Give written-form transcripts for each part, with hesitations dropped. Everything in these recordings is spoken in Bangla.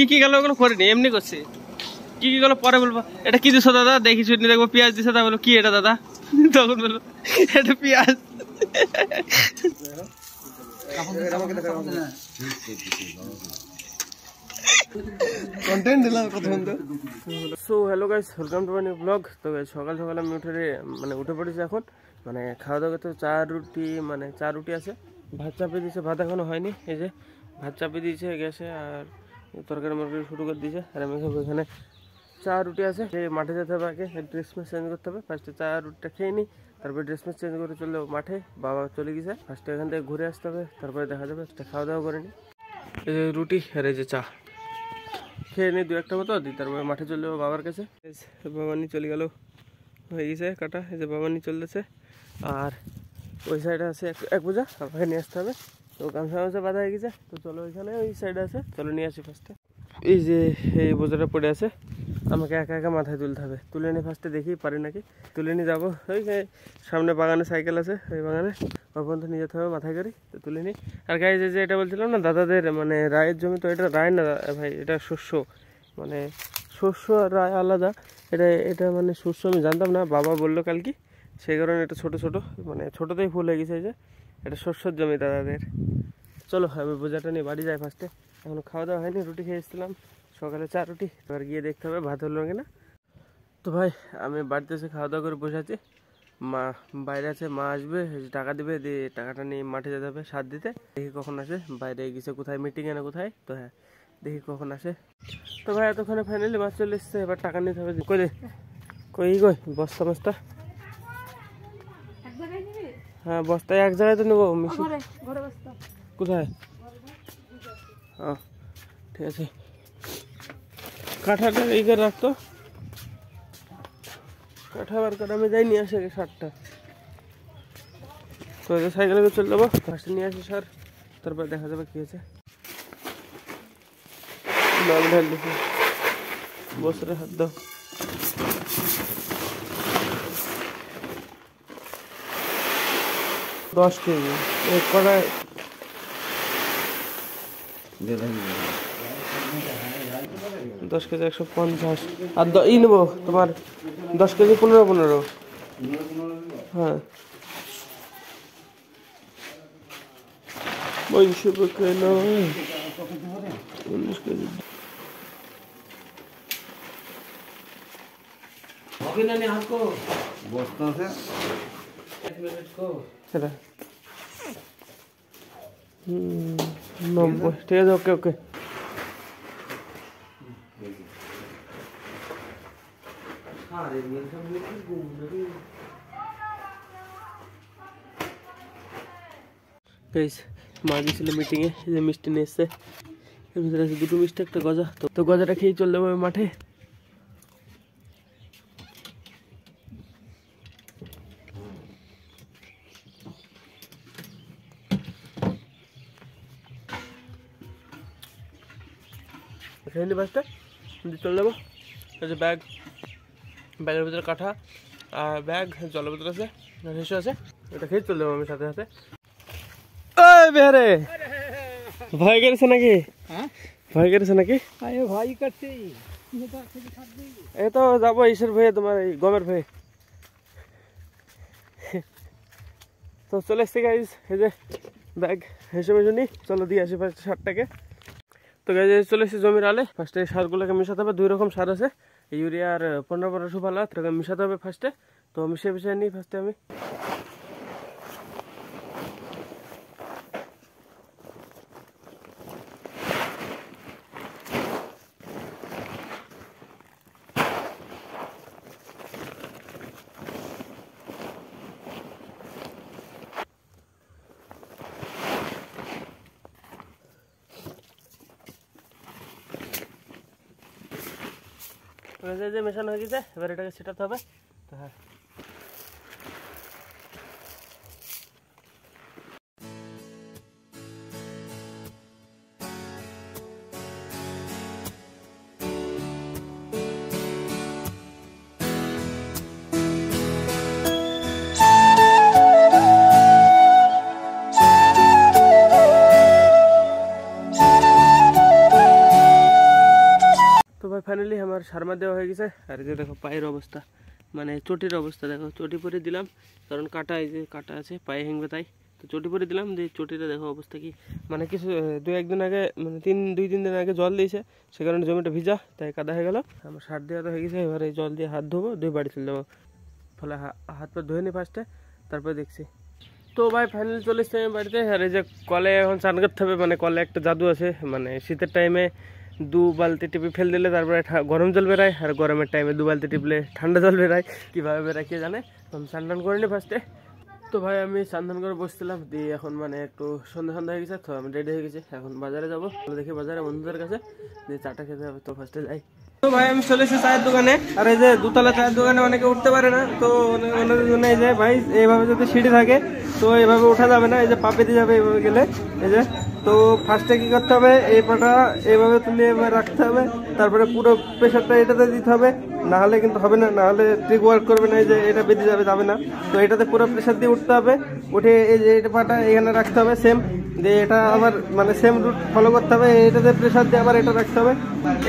কি কি গেল ওগুলো করিনি, এমনি করছি। কি কি গেল পরে বলবো। এটা কি দিছো দাদা? দেখি শুনি দেখবো পেঁয়াজ দিছে, তা বলো কি এটা দাদা? তখন বলবো এটা পেঁয়াজ। So hello guys, welcome to my new blog. তো সকাল সকাল আমি উঠে পড়েছি এখন। মানে খাওয়া দাওয়া করতে চা রুটি আছে, ভাত চাপিয়ে দিয়েছে, ভাত এখনো হয়নি। এই যে ভাত চাপিয়ে দিয়েছে গ্যাসে, আর তরকারি মরকারি শুরু করে দিয়েছে। আর আমি এখানে চা রুটি আছে, সেই মাঠে যেতে হবে, আগে ড্রেস মেস চেঞ্জ করতে হবে। ফার্স্টে চা রুটিটা খেয়ে নিই, তারপরে ড্রেস মেস চেঞ্জ করে চলে যাবো মাঠে। বাবা চলে গেছে, ফার্স্টে এখান থেকে ঘুরে আসতে হবে, তারপরে দেখা যাবে। খাওয়া দাওয়া করে নিই, এই যে রুটি আর এই যে চা খেয়ে নিই, 2-1টা মতো দিই, তারপরে মাঠে চলে যাবো বাবার কাছে। বাবানি চলে গেল, হয়ে গেছে কাটা। এই যে বাবানি চলতেছে, আর ওই সাইডে আছে এক বোঝা, আমাকে নিয়ে আসতে হবে। তো গামছা বাঁধা হয়ে গেছে, তো চলো ওইখানে ওই সাইডে আছে, চলো নিয়ে আসি ফার্স্টে। এই যে এই বোঝাটা পড়ে আছে, আমাকে একা একা মাথায় তুলতে হবে। তুলে নিয়ে ফার্স্টে দেখি পারি নাকি, তুলে নিয়ে যাবো। ওই সামনে বাগানে সাইকেল আছে, ওই বাগানে ওর পর্যন্ত নিয়ে যেতে হবে মাথায় করে। তো তুলে নিই। আর গায়ে যে এটা বলছিলাম না দাদাদের, মানে রায়ের জমি, তো এটা রায় না ভাই, এটা শস্য। মানে শস্য আর রায় আলাদা। এটা মানে শস্য আমি জানতাম না, বাবা বললো কালকে, সেই কারণে এটা ছোটো ছোটো, মানে ছোটোতেই ফুল হয়ে গেছে। এই যে এটা শস্যর জমি দাদাদের। চলো আমি বোঝাটা নিয়ে বাড়ি যাই ফার্স্টে। এখনো খাওয়া দাওয়া হয়নি, রুটি খেয়ে এসেছিলাম সকালে, চা রুটি। এবার গিয়ে দেখতে হবে ভাত হলো কিনা। তো ভাই আমি বাড়িতে এসে খাওয়া দাওয়া করে বসে আছি। মা বাইরে আছে, মা আসবে, টাকা দিবে, দিয়ে টাকাটা নিয়ে মাঠে যেতে হবে সার দিতে। দেখি কখন আসে, বাইরে গেছে কোথায় মিটিংয়ে না কোথায়। তো হ্যাঁ, দেখি কখন আসে। তো ভাই এতক্ষণে ফাইনালি মাছ চলে এসছে, এবার টাকা নিতে হবে। কই বস্তা মস্তা? হ্যাঁ বস্তায় এক জায়গায় তো নেবো। কোথায়? হ্যাঁ ঠিক আছে, কাঠাটা এই করে রাখতো। কাঠা বার করে আমি যাই নিয়ে আসি আগে সারটা। তো সাইকেলে করে চলে যাবো, ফার্স্টে নিয়ে আসি সার, তারপর দেখা যাবে কি হয়েছে। জল ঢাল দিচ্ছি, বসরে হাত দাও। দশ কেজি এক কড়াই 10 কেজি 150। আর ই নেবো তোমার 10 কেজি 15। হ্যাঁ 19 কেজি। সেটা 90, ঠিক আছে, ওকে ওকে। মা গেছিল মিটিংয়ে, যে মিষ্টি নিয়ে এসছে, এর ভিতরে আছে 2টো মিষ্টি, একটা গজা। তো গজাটা খেয়ে চলে যাবো মাঠে। খেয়ে নি বাসটা, চলে যাবো। এই যে ব্যাগের ভিতরে কাঠা আর ব্যাগ, জলের বোতল আছে, হেসে আছে, এটা খেয়ে চলে যাবো আমি সাথে সাথে। ওই বেহারে ভয় করেছে নাকি? ভয় করেছে নাকি? ভয় করছি, এই তো যাবো ইসের ভয়ে, তোমার এই গমের ভয়ে। তো চলে এসছি গাইজ, এই যে ব্যাগ হেসে মেসে নি, চলো দিয়ে আসি ফার্স্ট সারটাকে। তো গাইজ চলে এসেছি জমির আলে। ফার্স্টে সারগুলোকে মিশাতে হবে, 2 রকম সার আছে, ইউরিয়া আর 15 সুফলা, তোকে মিশাতে হবে ফার্স্টে। তো মিশিয়ে নিই ফার্স্টে আমি। যে মেশানো হয়ে গেছে, এবার এটাকে ছেটাতে হবে। তো হ্যাঁ ভাই ফাইনালি আমার সারমা দেওয়া হয়ে গেছে। আর এই যে দেখো পায়ের অবস্থা, মানে চটির অবস্থা দেখো, চটি পরে দিলাম কারণ কাটা, এই যে কাটা আছে পায়ে হেংবে, তাই তো চটি পরে দিলাম। যে চটিটা দেখো অবস্থা কি, মানে কিছু 2-1 দিন আগে, মানে 2-3 দিন আগে জল দিয়েছে, সে কারণে জমিটা ভিজা, তাই কাদা হয়ে গেল। আমার সার দেওয়া তো হয়ে গেছে, এবারে জল দিয়ে হাত ধোবো, ধুয়ে বাড়ি চলে যাবো। ফলে হাত পা ধুয়ে নি ফার্স্টে, তারপরে দেখছি। তো ভাই ফাইনালি চলে এসছি আমি বাড়িতে। আর এই যে কলে এখন চান করতে হবে, মানে কলে একটা জাদু আছে, মানে শীতের টাইমে 2 বালতি টিপে ফেল দিলে তারপরে গরম জল বেরায়, আর গরমের টাইমে 2 বালতি টিপলে ঠান্ডা জল বেরায়। কীভাবে বেরায় কে জানে। তো আমি স্নান টান করে নি ফার্স্টে। তো ভাই আমি স্নান করে বসছিলাম, দিয়ে এখন মানে একটু সন্ধ্যা হয়ে গেছে, তো আমি রেডি হয়ে গেছি, এখন বাজারে যাবো। দেখি বাজারে বন্ধুদের কাছে দিয়ে চাটা খেতে হবে, তো ফার্স্টে যাই। তো ভাই আমি চলে এসেছি চায়ের দোকানে। আর এই যে দুতলা চায়ের দোকানে অনেকে উঠতে পারে না, তো ওনাদের জন্য এই যে ভাই এইভাবে যদি সিঁড়ি থাকে তো এইভাবে ওঠা যাবে না, এই যে পা পেতে যাবে এইভাবে গেলে। এই যে তো ফার্স্টে কি করতে হবে, এই পাটা এইভাবে তুলে এবার রাখতে হবে, তারপরে পুরো প্রেশারটা এটাতে দিতে হবে, না হলে কিন্তু হবে না, না হলে ট্রিক ওয়ার্ক করবে না, এই যে এটা বেঁধে যাবে না। তো এটাতে পুরো প্রেশার দিয়ে উঠতে হবে, উঠে এই যে এটা পাটা এখানে রাখতে হবে সেম, দিয়ে এটা আবার মানে সেম রুট ফলো করতে হবে, এটাতে প্রেশার দিয়ে আবার এটা রাখতে হবে,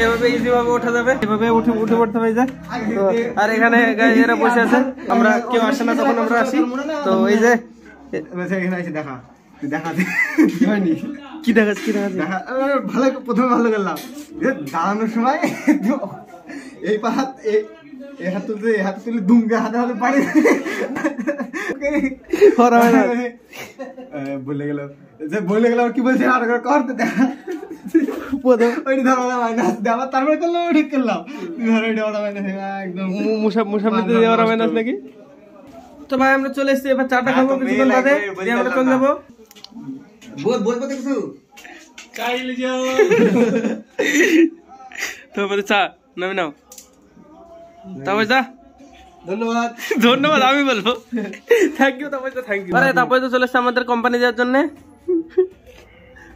এভাবে ইজি ভাবে ওঠা যাবে, এভাবে উঠে পড়তে হবে। তো আর এখানে এরা বসে আছে, আমরা কেউ আসে না তখন আমরা আসি। তো এই যে দেখা হয়নি কি দেখাচ্ছে ভালো, প্রথমে ভালো করলাম দাঁড়ানোর সময় এই পা হাত এই হাত তুলতে, এই হাত তুলে দুমকে হাতে পারে বলে গেল কি বলছে আর করতে দেখা তারপরে করলাম ঠিক করলাম একদম মাইনাস নাকি। তো ভাই আমরা চলে এসেছি, এবার চাটা খাবো কিছুক্ষণ বাদে, আমরা চলে যাবো। বলবো কিছু তো চা নামে নাও, তারপরে যা। ধন্যবাদ আমি বলবো, থ্যাংক ইউ। তারপরে তো চলে এসছে আমাদের কোম্পানি যাওয়ার জন্য।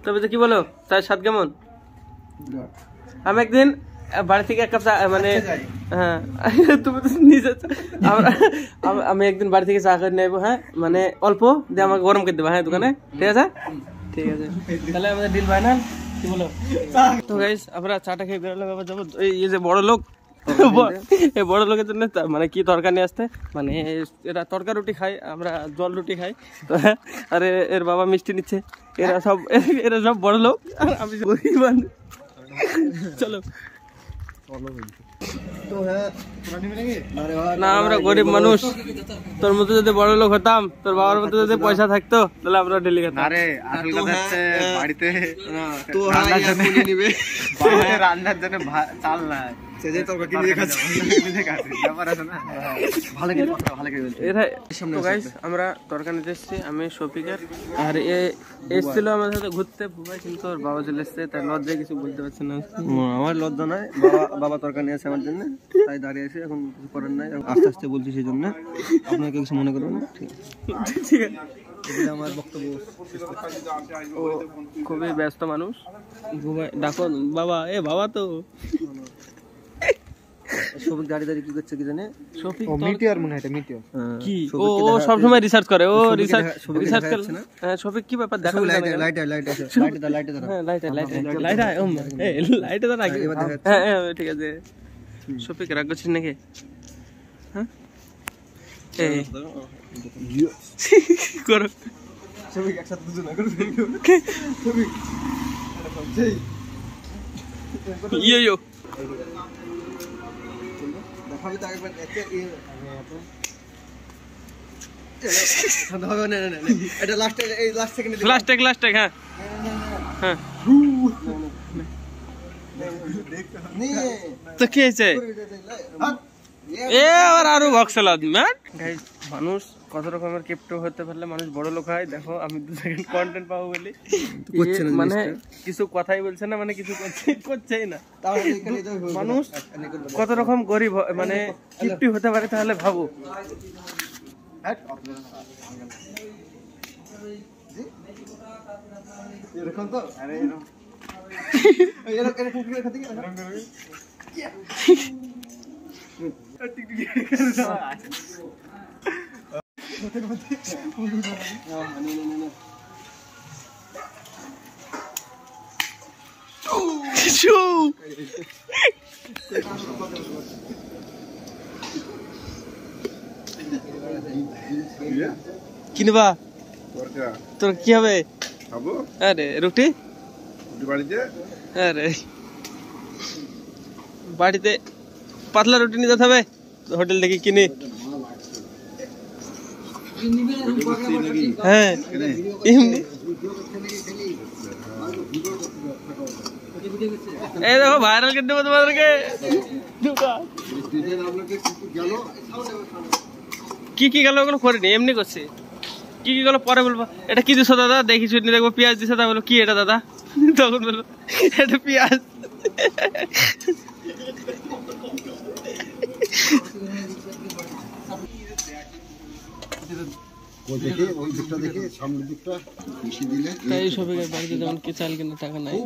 তবে কি বলো, তার স্বাদ কেমন? আমি একদিন বাড়ি থেকে 1 কাপ চা, মানে হ্যাঁ তুমি তো নিজে, আমি একদিন বাড়ি থেকে চা করে নেবো, হ্যাঁ মানে অল্প দিয়ে আমাকে গরম করে দেবো, হ্যাঁ দোকানে, ঠিক আছে? ঠিক আছে, তাহলে আমাদের ডিল ফাইনাল, কি বলো? তো গাইস আমরা চাটা খেয়ে বেরোলাম, আবার যাবো। এই যে বড় লোক, এই বড় লোকের জন্য মানে কি তরকারি নিয়ে আসতে, মানে এরা তরকা রুটি খায়, আমরা জল রুটি খাই। তো আরে এর বাবা মিষ্টি নিচ্ছে, এরা সব বড় লোক, আর আমি গরিব মানুষ। চলো। না আমরা গরিব মানুষ, তোর মতো যদি বড় লোক হতাম, তোর বাবার মতো যদি পয়সা থাকতো, তাহলে আমরা ডেলি খেতাম। আরে আসল কথা হচ্ছে বাড়িতে রান্নার জন্য চাল নাই, আমরা তরকারি নিতে এসেছি, আমি শফিকের, আর এসেছিল আমাদের সাথে ঘুরতে, কিন্তু ওর বাবা চলে এসছে, তাই লজ্জায় কিছু বলতে পারছে না। আমার লজ্জা নয়, বাবা তরকারি নিয়ে আসে আমার জন্য, তাই দাঁড়িয়ে আছে, এখন কিছু করার নাই, আস্তে আস্তে বলছি সেই জন্য, আপনাকে কিছু মনে করবেন না, ঠিক আছে? আমার বক্তব্য। ও খুবই ব্যস্ত মানুষ, ডাকো বাবা, বাবা তো শফিক দাঁড়িয়ে কি করছে কি জানে, শফিক মিটিয়ার মনে হয়, মিটিয়ার কি ও সব সময় রিসার্চ করে, ও রিসার্চ করে না। হ্যাঁ শফিক কি ব্যাপার দেখো, লাইট দাও আগে, হ্যাঁ ঠিক আছে। শফিক রাগ করছিস নাকি? হ্যাঁ এই করো শফিক একসাথে দুজন না করে শফিক ইয়ো দেখাবি তো একবার এটা লাস্ট সেকেন্ড, হ্যাঁ হ্যাঁ। তো কি হয়েছে আরো ভক্সলা মানুষ কত রকমের ক্রিপ্টো হতে পারলে মানুষ বড় লোক হয়। দেখো আমি 2 সেকেন্ড কন্টেন্ট পাবো বলি, মানে কিছু কথাই বলছে না, মানে কিছু করছেই না। মানুষ কত রকম গরিব মানে ক্রিপ্টো হতে পারে, তাহলে ভাবো। এরকম তো কিনবা তোর কি হবে? আরে রুটি আরে বাড়িতে পাতলা রুটি নিতে হবে হোটেল থেকে কিনে। হ্যাঁ এমনি এই দেখো ভাইরাল করে দেবো তোমাদেরকে। কি কি গেল ওগুলো করিনি, এমনি করছে। কি কি গেল পরে বলবো। এটা কি দিছো দাদা? দেখি শুনি দেখবো পেঁয়াজ দিছে। তা বলো কি এটা দাদা? তখন বলবো এটা পেঁয়াজ। চাল কিনে টাকা নাই,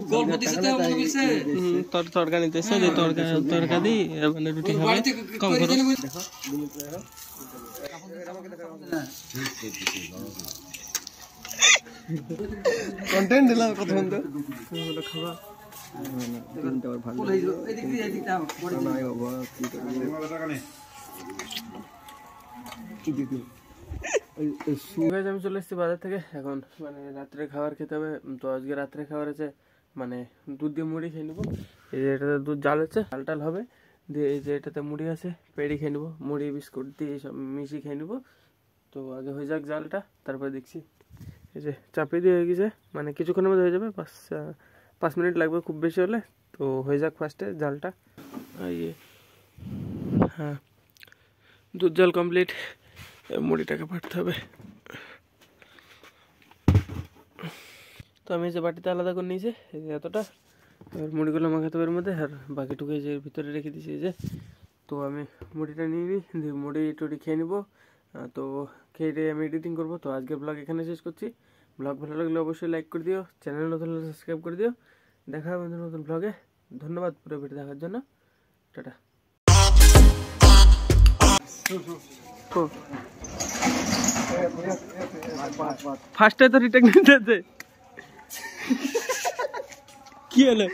তরকা নিতেছে তরকা দিই মানে রুটি খাবে কম খরচ। কন্টেন্ট দিলাম কত সুন্দর খাওয়া। আমি চলে এসেছি বাজার থেকে। এখন মানে রাত্রে খাবার খেতে হবে। তো আজকে রাত্রে খাবার আছে মানে দুধ দিয়ে মুড়ি খেয়ে নেবো। এই যে এটাতে দুধ জাল হচ্ছে, চাল টাল হবে দিয়ে এই যে এটাতে মুড়ি আছে পেড়ি খেয়ে নেবো। মুড়ি বিস্কুট দিয়ে সব মিশিয়ে খেয়ে নেবো। তো আগে হয়ে যাক জালটা, তারপরে দেখছি। এই যে চাপিয়ে দিয়ে হয়ে গেছে, মানে কিছুক্ষণের মধ্যে হয়ে যাবে, 5 মিনিট লাগবে খুব বেশি হলে। তো হয়ে যাক ফার্স্টে জালটা। এই হ্যাঁ দুধ জাল কমপ্লিট, মুড়িটাকে পাঠতে হবে। তো আমি যে বাটিতে আলাদা করে নিয়েছি এতটা, আর মুড়িগুলো মাখাতে হবে এর মধ্যে, আর বাকিটুকু যে ভিতরে রেখে দিয়েছি এই যে। তো আমি মুড়িটা নিয়ে নিই, দিয়ে মুড়ি টুড়ি খেয়ে নিবো। তো খেয়ে আমি এডিটিং করবো। তো আজকের ব্লগ এখানে শেষ করছি। ব্লগ ভালো লাগলে অবশ্যই লাইক করে দিও, চ্যানেল নতুন হলে সাবস্ক্রাইব করে দিও। দেখা হবে নতুন ব্লগে। ধন্যবাদ পুরো ভিডিও দেখার জন্য। টাটা। ফার্স্টে তো রিটেক নিতে আছে। কি হলো?